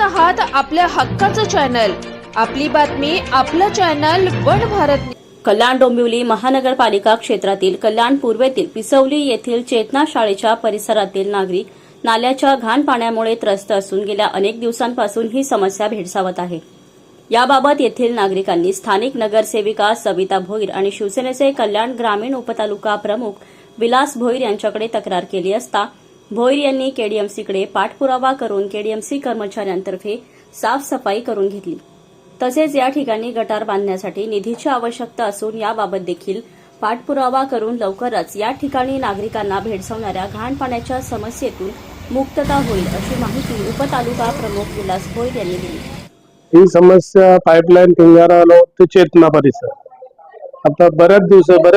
आहात आपल्या हक्काचं चॅनल, आपली बातमी आपलं चॅनल वन भारत। कल्याण डोंबिवली महानगरपालिका क्षेत्रातील कल्याण पूर्वेतील पिसवली येथील चेतना शाळेच्या परिसरातील नागरिक नाल्याच्या घाण पाण्यामुळे त्रस्त असून गेल्या अनेक दिवसांपासून ही समस्या भेडसावत आहे। याबाबत येथील नागरिकांनी स्थानिक नगरसेविका सविता भोईर आणि शिवसेनेचे कल्याण ग्रामीण उपतालुका प्रमुख विलास भोईर यांच्याकडे तक्रार केली असता भोईर यांनी केडीएमसीकडे पाठपुरावा करून केडीएमसी कर्मचाऱ्यांतर्फे साफसफाई करून घेतली। तसेच या ठिकाणी गटार बांधण्यासाठी निधीची आवश्यकता असून याबाबत देखील पाठपुरावा करून लवकरच या ठिकाणी नागरिकांना भेडसावणाऱ्या घाण पाण्याच्या समस्येतून मुक्तता होईल अशी माहिती उपतालुका प्रमुख विलास भोईर यांनी दिली। ही समस्या पाईपलाईन पिंजारा ते चेतना परिसर आता बऱ्याच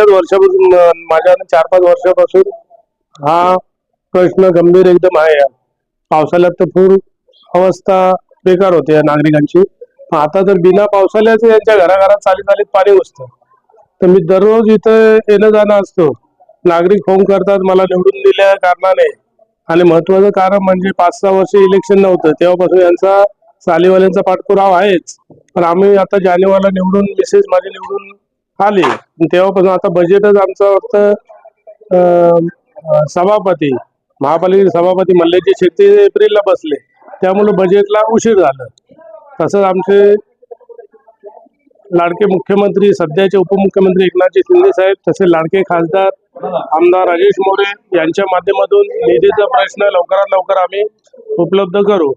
वर्षापासून माझ्या 4-5 वर्षापासून हा प्रश्न गंभीर एकदम आहे। पावसाळ्यात तर पूर अवस्था बेकार होते या नागरिकांची। आता तर बिना पावसाळ्याचे यांच्या घराघरात चालीत पाणी घुसतं। तर मी दररोज इथे येणं जाणं असतो। नागरिक फोन करतात मला निवडून दिल्या कारणाने, आणि महत्वाचं कारण म्हणजे 5-6 वर्ष इलेक्शन नव्हतं तेव्हापासून यांचा चालीवाल्यांचा पाठपुरावा आहेच। पण आम्ही आता जानेवारीला निवडून मिसेस माझी निवडून आली तेव्हापासून आता बजेटच आमचं फक्त सभापती महापालिकेचे सभापती मल्ल्याची शेती एप्रिलला बसले, त्यामुळे बजेटला उशीर झाला। तसंच आमचे लाडके मुख्यमंत्री सध्याचे उपमुख्यमंत्री एकनाथ शिंदे साहेब, तसे लाडके खासदार आमदार राजेश मोरे यांच्या माध्यमातून निधीचा प्रश्न लवकरात लवकर आम्ही उपलब्ध करू।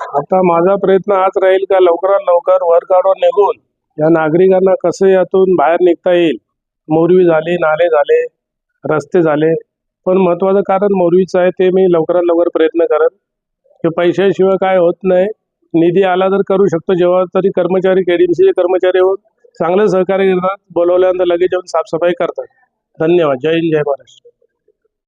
आता माझा प्रयत्न हाच राहील का लवकरात लवकर वर काढून निघून या नागरिकांना कसं यातून बाहेर निघता येईल। मोरवी झाली, नाले झाले, रस्ते झाले, पण महत्वाचं कारण मोरवीचं आहे ते मी लवकरात लवकर प्रयत्न करेन की पैशाशिवाय काय होत नाही। निधी आला तर करू शकतो। जेव्हा तरी कर्मचारी केडीएमसीचे कर्मचारी होऊन चांगलं सहकार्य करतात, बोलवल्यानंतर लगेच येऊन साफसफाई करतात। धन्यवाद। जय हिंद, जय महाराष्ट्र।